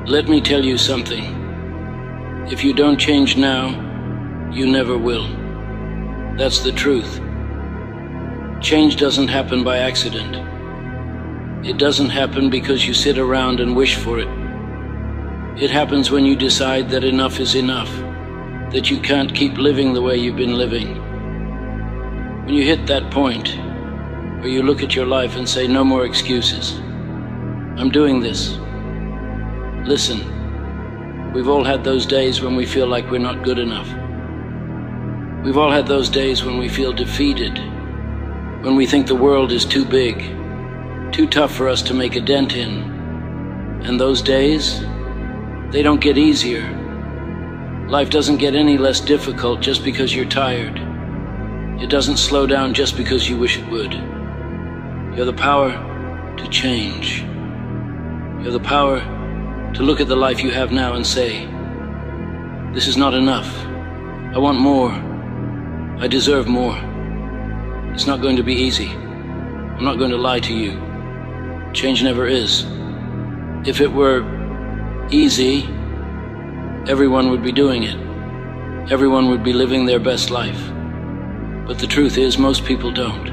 Let me tell you something. If you don't change now, you never will. That's the truth. Change doesn't happen by accident. It doesn't happen because you sit around and wish for it. It happens when you decide that enough is enough, that you can't keep living the way you've been living. When you hit that point, where you look at your life and say, no more excuses. I'm doing this. Listen, we've all had those days when we feel like we're not good enough. We've all had those days when we feel defeated, when we think the world is too big, too tough for us to make a dent in. And those days, they don't get easier. Life doesn't get any less difficult just because you're tired. It doesn't slow down just because you wish it would. You have the power to change. You have the power to look at the life you have now and say, this is not enough. I want more. I deserve more. It's not going to be easy. I'm not going to lie to you. Change never is. If it were easy, everyone would be doing it. Everyone would be living their best life. But the truth is, most people don't.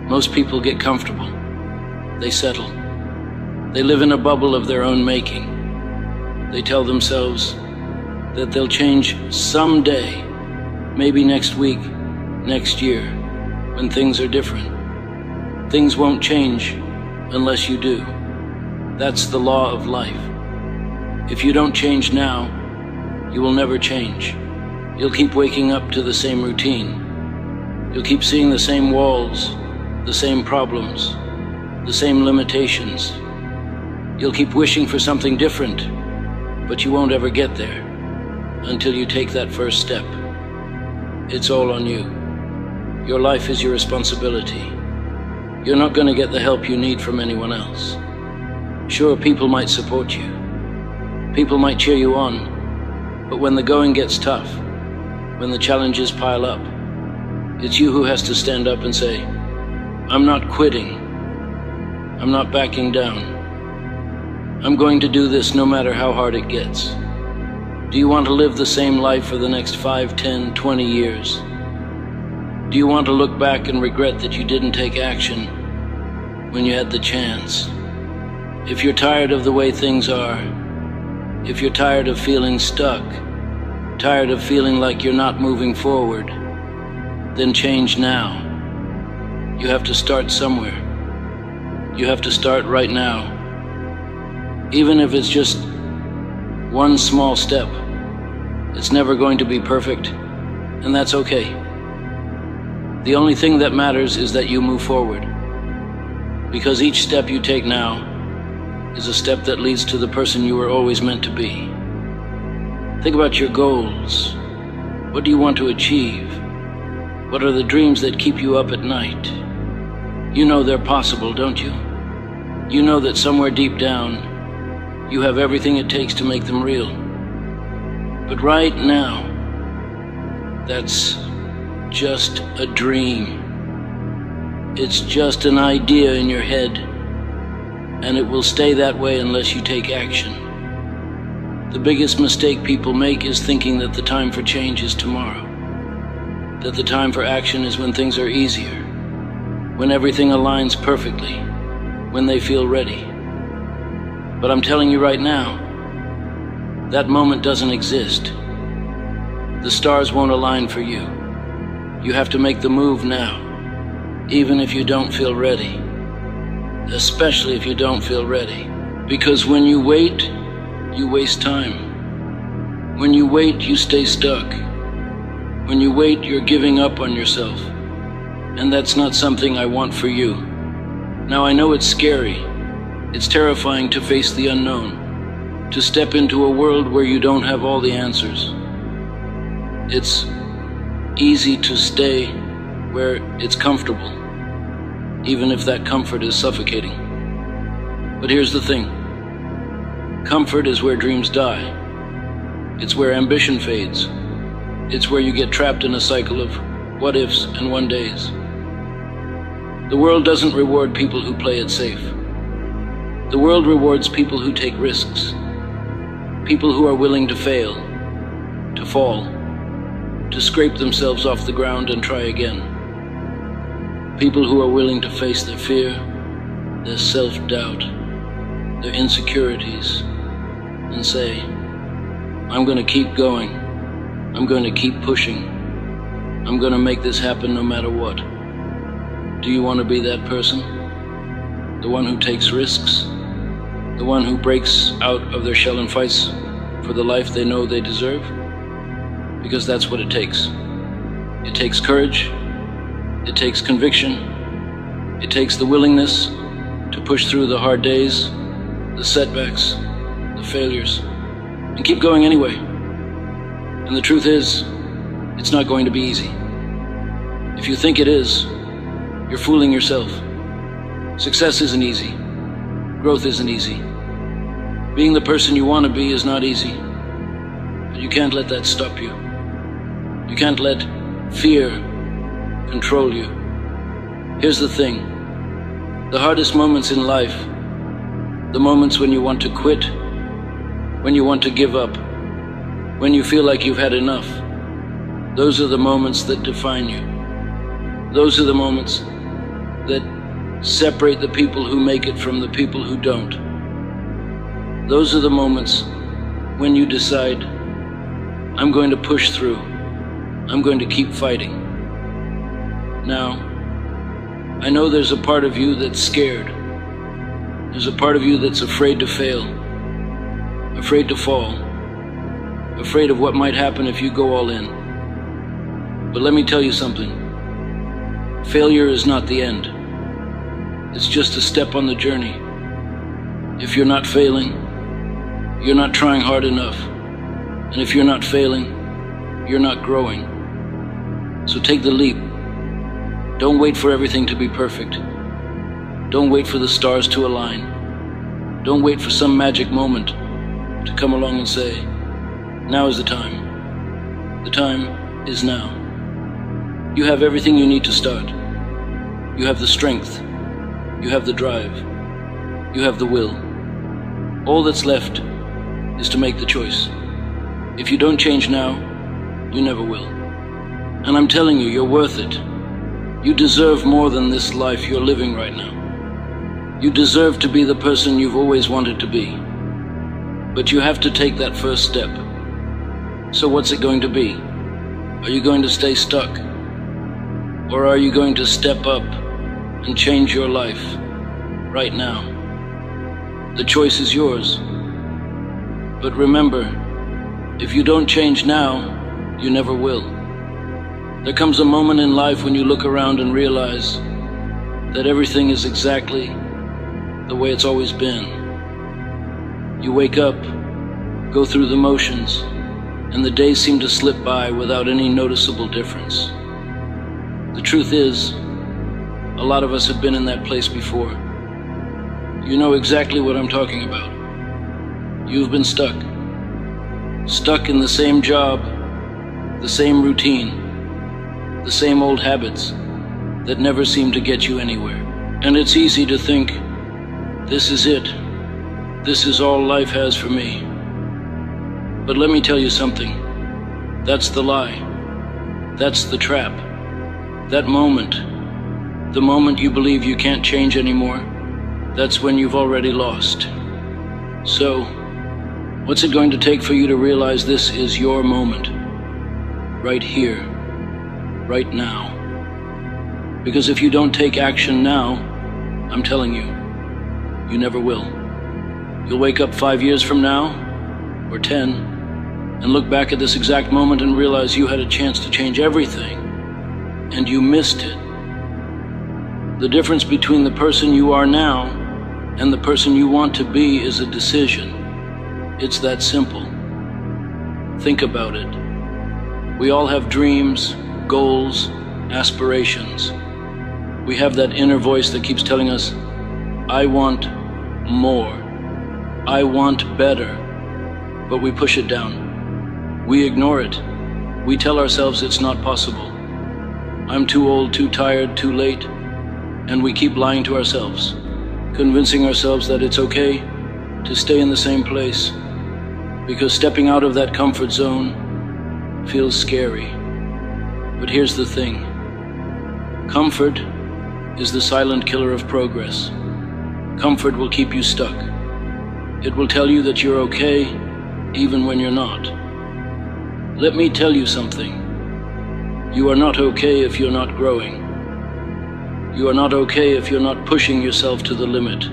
Most people get comfortable. They settle. They live in a bubble of their own making. They tell themselves that they'll change someday, maybe next week, next year, when things are different. Things won't change unless you do. That's the law of life. If you don't change now, you will never change. You'll keep waking up to the same routine. You'll keep seeing the same walls, the same problems, the same limitations. You'll keep wishing for something different, but you won't ever get there until you take that first step. It's all on you. Your life is your responsibility. You're not going to get the help you need from anyone else. Sure, people might support you. People might cheer you on. But when the going gets tough, when the challenges pile up, it's you who has to stand up and say, I'm not quitting. I'm not backing down. I'm going to do this no matter how hard it gets. Do you want to live the same life for the next 5, 10, 20 years? Do you want to look back and regret that you didn't take action when you had the chance? If you're tired of the way things are, if you're tired of feeling stuck, tired of feeling like you're not moving forward, then change now. You have to start somewhere. You have to start right now. Even if it's just one small step, it's never going to be perfect, and that's okay. The only thing that matters is that you move forward, because each step you take now is a step that leads to the person you were always meant to be. Think about your goals. What do you want to achieve? What are the dreams that keep you up at night? You know they're possible, don't you? You know that somewhere deep down, you have everything it takes to make them real. But right now, that's just a dream. It's just an idea in your head, and it will stay that way unless you take action. The biggest mistake people make is thinking that the time for change is tomorrow, that the time for action is when things are easier, when everything aligns perfectly, when they feel ready. But I'm telling you right now, that moment doesn't exist. The stars won't align for you. You have to make the move now, even if you don't feel ready. Especially if you don't feel ready. Because when you wait, you waste time. When you wait, you stay stuck. When you wait, you're giving up on yourself. And that's not something I want for you. Now I know it's scary. It's terrifying to face the unknown, to step into a world where you don't have all the answers. It's easy to stay where it's comfortable, even if that comfort is suffocating. But here's the thing. Comfort is where dreams die. It's where ambition fades. It's where you get trapped in a cycle of what-ifs and one-days. The world doesn't reward people who play it safe. The world rewards people who take risks, People who are willing to fail, to fall, to scrape themselves off the ground and try again. People who are willing to face their fear, their self-doubt, their insecurities, and say, I'm going to keep going. I'm going to keep pushing. I'm going to make this happen no matter what. Do you want to be that person? The one who takes risks? The one who breaks out of their shell and fights for the life they know they deserve? Because that's what it takes. It takes courage. It takes conviction. It takes the willingness to push through the hard days, the setbacks, the failures, and keep going anyway. And the truth is, it's not going to be easy. If you think it is, you're fooling yourself. Success isn't easy. Growth isn't easy. Being the person you want to be is not easy. But you can't let that stop you. You can't let fear control you. Here's the thing. The hardest moments in life, the moments when you want to quit, when you want to give up, when you feel like you've had enough, those are the moments that define you. Those are the moments that separate the people who make it from the people who don't. Those are the moments when you decide, I'm going to push through. I'm going to keep fighting. Now, I know there's a part of you that's scared. There's a part of you that's afraid to fail, afraid to fall, afraid of what might happen if you go all in. But let me tell you something. Failure is not the end. It's just a step on the journey. If you're not failing, you're not trying hard enough. And if you're not failing, you're not growing. So take the leap. Don't wait for everything to be perfect. Don't wait for the stars to align. Don't wait for some magic moment to come along and say, now is the time. The time is now. You have everything you need to start. You have the strength. You have the drive. You have the will. All that's left is to make the choice. If you don't change now, you never will. And I'm telling you, you're worth it. You deserve more than this life you're living right now. You deserve to be the person you've always wanted to be. But you have to take that first step. So what's it going to be? Are you going to stay stuck? Or are you going to step up and change your life right now? The choice is yours. But remember, if you don't change now, you never will. There comes a moment in life when you look around and realize that everything is exactly the way it's always been. You wake up, go through the motions, and the days seem to slip by without any noticeable difference. The truth is, a lot of us have been in that place before. You know exactly what I'm talking about. You've been stuck. Stuck in the same job, the same routine, the same old habits that never seem to get you anywhere. And it's easy to think, this is it. This is all life has for me. But let me tell you something. That's the lie. That's the trap. That moment, the moment you believe you can't change anymore, that's when you've already lost. So, what's it going to take for you to realize this is your moment? Right here, right now. Because if you don't take action now, I'm telling you, you never will. You'll wake up 5 years from now, or 10, and look back at this exact moment and realize you had a chance to change everything, and you missed it. The difference between the person you are now and the person you want to be is a decision. It's that simple. Think about it. We all have dreams, goals, aspirations. We have that inner voice that keeps telling us, I want more. I want better. But we push it down. We ignore it. We tell ourselves it's not possible. I'm too old, too tired, too late. And we keep lying to ourselves, convincing ourselves that it's okay to stay in the same place, because stepping out of that comfort zone feels scary. But here's the thing. Comfort is the silent killer of progress. Comfort will keep you stuck. It will tell you that you're okay even when you're not. Let me tell you something. You are not okay if you're not growing. You are not okay if you're not pushing yourself to the limit.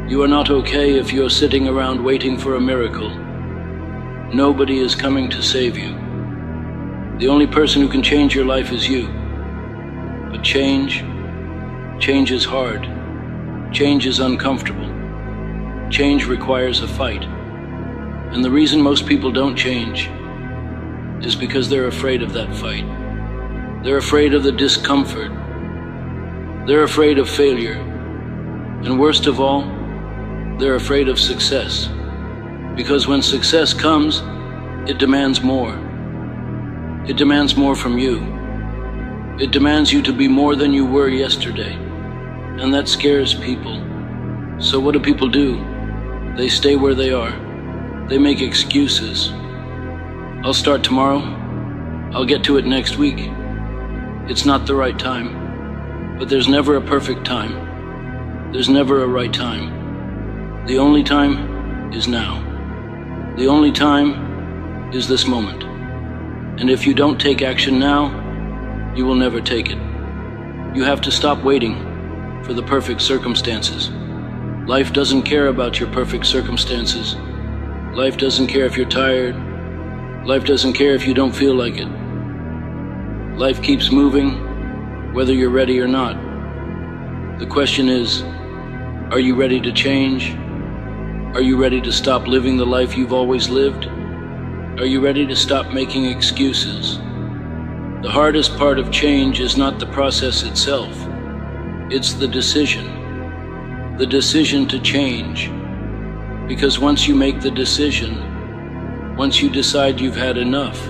You are not okay if you're sitting around waiting for a miracle. Nobody is coming to save you. The only person who can change your life is you. But change is hard. Change is uncomfortable. Change requires a fight. And the reason most people don't change is because they're afraid of that fight. They're afraid of the discomfort. They're afraid of failure. And worst of all, they're afraid of success. Because when success comes, it demands more. It demands more from you. It demands you to be more than you were yesterday. And that scares people. So what do people do? They stay where they are. They make excuses. I'll start tomorrow. I'll get to it next week. It's not the right time. But there's never a perfect time. There's never a right time. The only time is now. The only time is this moment. And if you don't take action now, you will never take it. You have to stop waiting for the perfect circumstances. Life doesn't care about your perfect circumstances. Life doesn't care if you're tired. Life doesn't care if you don't feel like it. Life keeps moving, whether you're ready or not. The question is, are you ready to change? Are you ready to stop living the life you've always lived? Are you ready to stop making excuses? The hardest part of change is not the process itself. It's the decision. The decision to change. Because once you make the decision, once you decide you've had enough,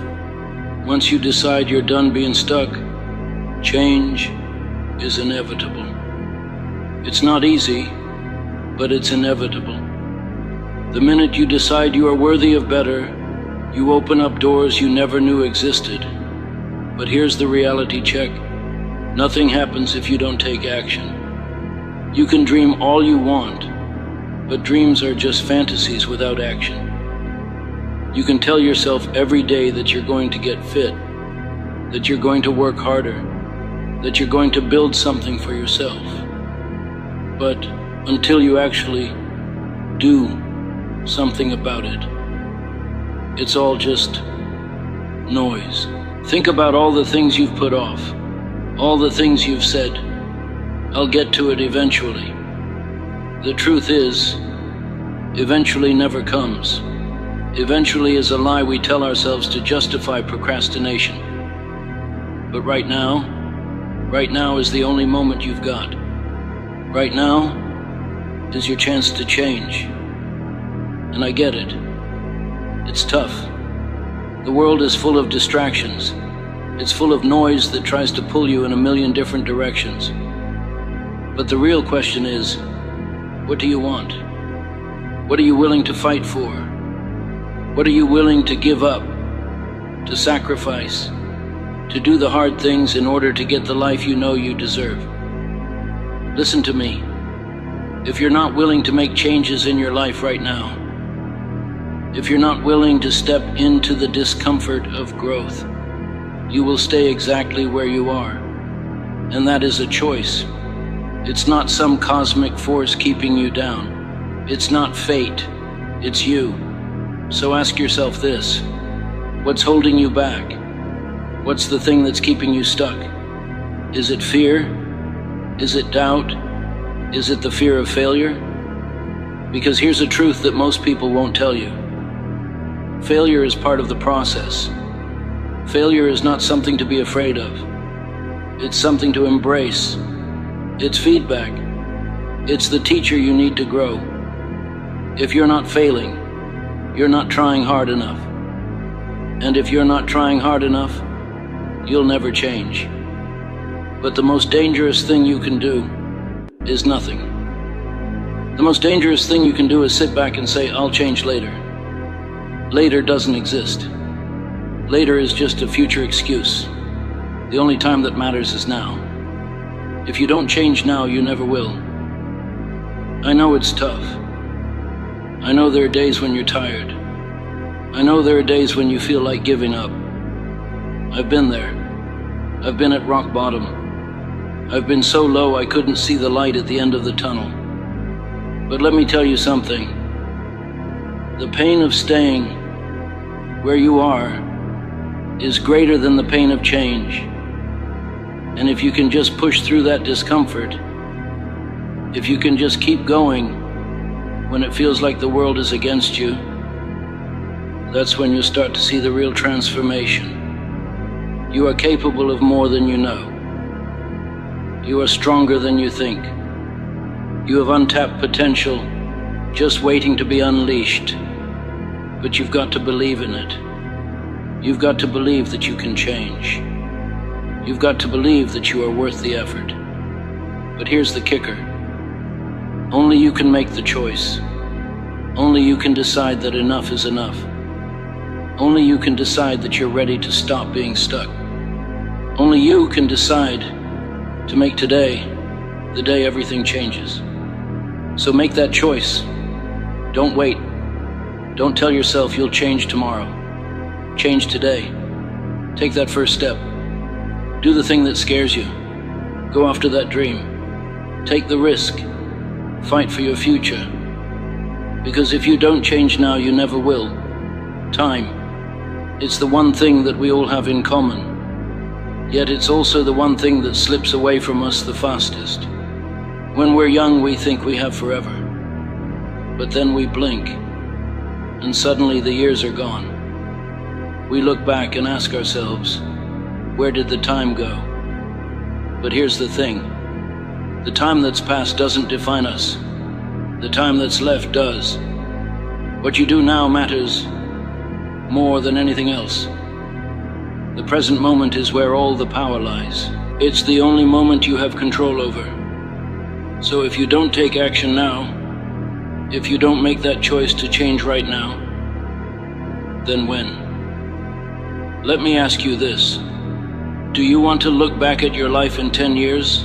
once you decide you're done being stuck, change is inevitable. It's not easy, but it's inevitable. The minute you decide you are worthy of better, you open up doors you never knew existed. But here's the reality check. Nothing happens if you don't take action. You can dream all you want, but dreams are just fantasies without action. You can tell yourself every day that you're going to get fit, that you're going to work harder, that you're going to build something for yourself. But until you actually do something about it, it's all just noise. Think about all the things you've put off, all the things you've said, I'll get to it eventually. The truth is, eventually never comes. Eventually is a lie we tell ourselves to justify procrastination. But right now is the only moment you've got. Right now is your chance to change. And I get it. It's tough. The world is full of distractions. It's full of noise that tries to pull you in a million different directions. But the real question is, what do you want? What are you willing to fight for? What are you willing to give up, to sacrifice, to do the hard things in order to get the life you know you deserve? Listen to me. If you're not willing to make changes in your life right now, if you're not willing to step into the discomfort of growth, you will stay exactly where you are. And that is a choice. It's not some cosmic force keeping you down. It's not fate. It's you. So ask yourself this. What's holding you back? What's the thing that's keeping you stuck? Is it fear? Is it doubt? Is it the fear of failure? Because here's a truth that most people won't tell you. Failure is part of the process. Failure is not something to be afraid of. It's something to embrace. It's feedback. It's the teacher you need to grow. If you're not failing, you're not trying hard enough. And if you're not trying hard enough, you'll never change. But the most dangerous thing you can do is nothing. The most dangerous thing you can do is sit back and say, I'll change later. Later doesn't exist. Later is just a future excuse. The only time that matters is now. If you don't change now, you never will. I know it's tough. I know there are days when you're tired. I know there are days when you feel like giving up. I've been there. I've been at rock bottom. I've been so low I couldn't see the light at the end of the tunnel. But let me tell you something. The pain of staying where you are is greater than the pain of change. And if you can just push through that discomfort, if you can just keep going when it feels like the world is against you, that's when you start to see the real transformation. You are capable of more than you know. You are stronger than you think. You have untapped potential just waiting to be unleashed. But you've got to believe in it. You've got to believe that you can change. You've got to believe that you are worth the effort. But here's the kicker. Only you can make the choice. Only you can decide that enough is enough. Only you can decide that you're ready to stop being stuck. Only you can decide to make today the day everything changes. So make that choice. Don't wait. Don't tell yourself you'll change tomorrow. Change today. Take that first step. Do the thing that scares you. Go after that dream. Take the risk. Fight for your future. Because if you don't change now, you never will. Time. It's the one thing that we all have in common. Yet it's also the one thing that slips away from us the fastest. When we're young, we think we have forever. But then we blink, and suddenly the years are gone. We look back and ask ourselves, where did the time go? But here's the thing. The time that's passed doesn't define us. The time that's left does. What you do now matters more than anything else. The present moment is where all the power lies. It's the only moment you have control over. So if you don't take action now, if you don't make that choice to change right now, then when? Let me ask you this. Do you want to look back at your life in 10 years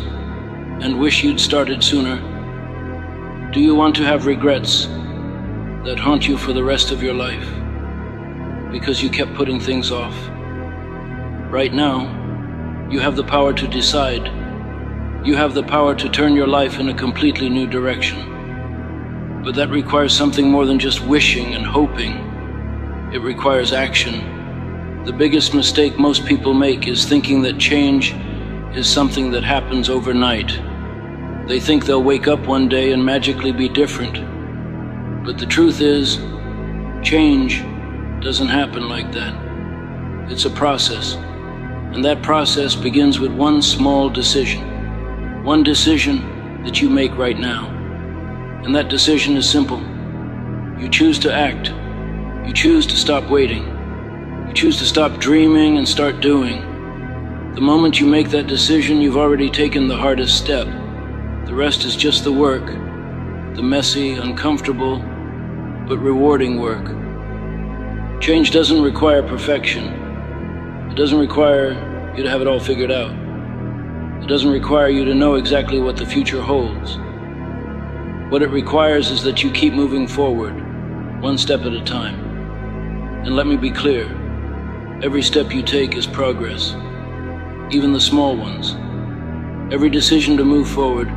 and wish you'd started sooner? Do you want to have regrets that haunt you for the rest of your life because you kept putting things off? Right now, you have the power to decide. You have the power to turn your life in a completely new direction. But that requires something more than just wishing and hoping. It requires action. The biggest mistake most people make is thinking that change is something that happens overnight. They think they'll wake up one day and magically be different. But the truth is, change doesn't happen like that. It's a process. And that process begins with one small decision. One decision that you make right now. And that decision is simple. You choose to act. You choose to stop waiting. You choose to stop dreaming and start doing. The moment you make that decision, you've already taken the hardest step. The rest is just the work. The messy, uncomfortable, but rewarding work. Change doesn't require perfection. It doesn't require you to have it all figured out. It doesn't require you to know exactly what the future holds. What it requires is that you keep moving forward, one step at a time. And let me be clear, every step you take is progress, even the small ones. Every decision to move forward,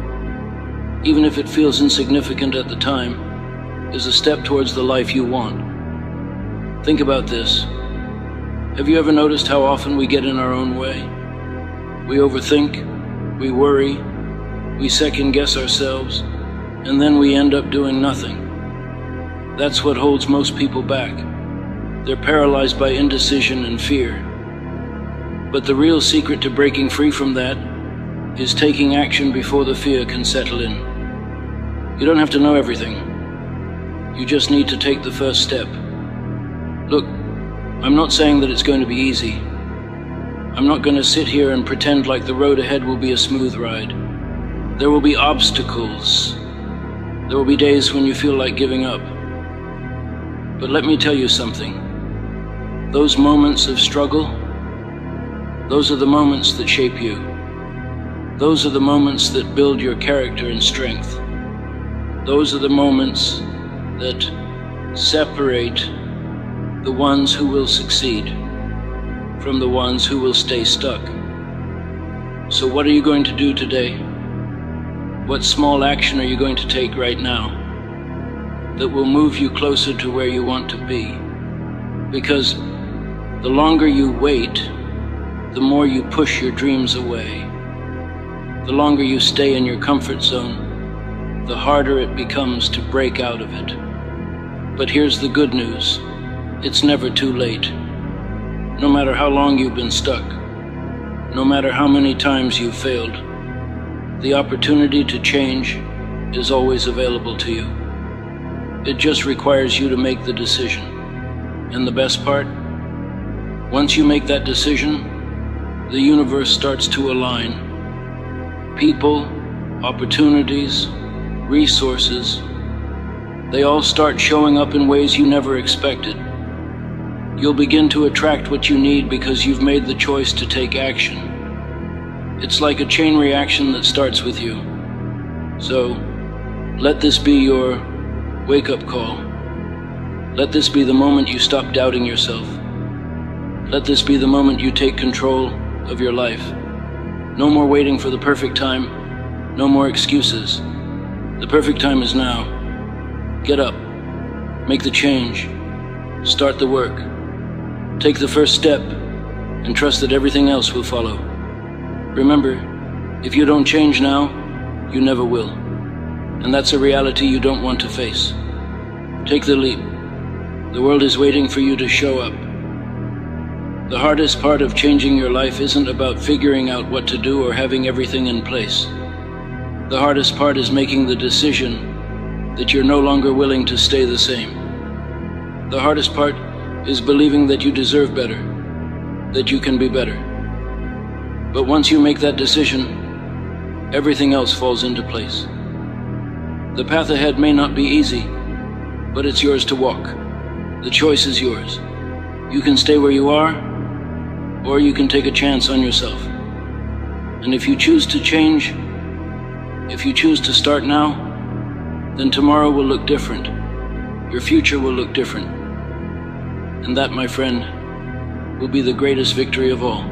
even if it feels insignificant at the time, is a step towards the life you want. Think about this. Have you ever noticed how often we get in our own way? We overthink, we worry, we second-guess ourselves, and then we end up doing nothing. That's what holds most people back. They're paralyzed by indecision and fear. But the real secret to breaking free from that is taking action before the fear can settle in. You don't have to know everything. You just need to take the first step. Look, I'm not saying that it's going to be easy. I'm not going to sit here and pretend like the road ahead will be a smooth ride. There will be obstacles. There will be days when you feel like giving up. But let me tell you something. Those moments of struggle, those are the moments that shape you. Those are the moments that build your character and strength. Those are the moments that separate the ones who will succeed from the ones who will stay stuck. So what are you going to do today? What small action are you going to take right now that will move you closer to where you want to be? Because the longer you wait, the more you push your dreams away. The longer you stay in your comfort zone, the harder it becomes to break out of it. But here's the good news. It's never too late. No matter how long you've been stuck, no matter how many times you've failed, the opportunity to change is always available to you. It just requires you to make the decision. And the best part? Once you make that decision, the universe starts to align. People, opportunities, resources, they all start showing up in ways you never expected. You'll begin to attract what you need because you've made the choice to take action. It's like a chain reaction that starts with you. So, let this be your wake-up call. Let this be the moment you stop doubting yourself. Let this be the moment you take control of your life. No more waiting for the perfect time. No more excuses. The perfect time is now. Get up. Make the change. Start the work. Take the first step and trust that everything else will follow. Remember, if you don't change now, you never will. And that's a reality you don't want to face. Take the leap. The world is waiting for you to show up. The hardest part of changing your life isn't about figuring out what to do or having everything in place. The hardest part is making the decision that you're no longer willing to stay the same. The hardest part is believing that you deserve better, that you can be better. But once you make that decision, everything else falls into place. The path ahead may not be easy, but it's yours to walk. The choice is yours. You can stay where you are, or you can take a chance on yourself. And if you choose to change, if you choose to start now, then tomorrow will look different. Your future will look different. And that, my friend, will be the greatest victory of all.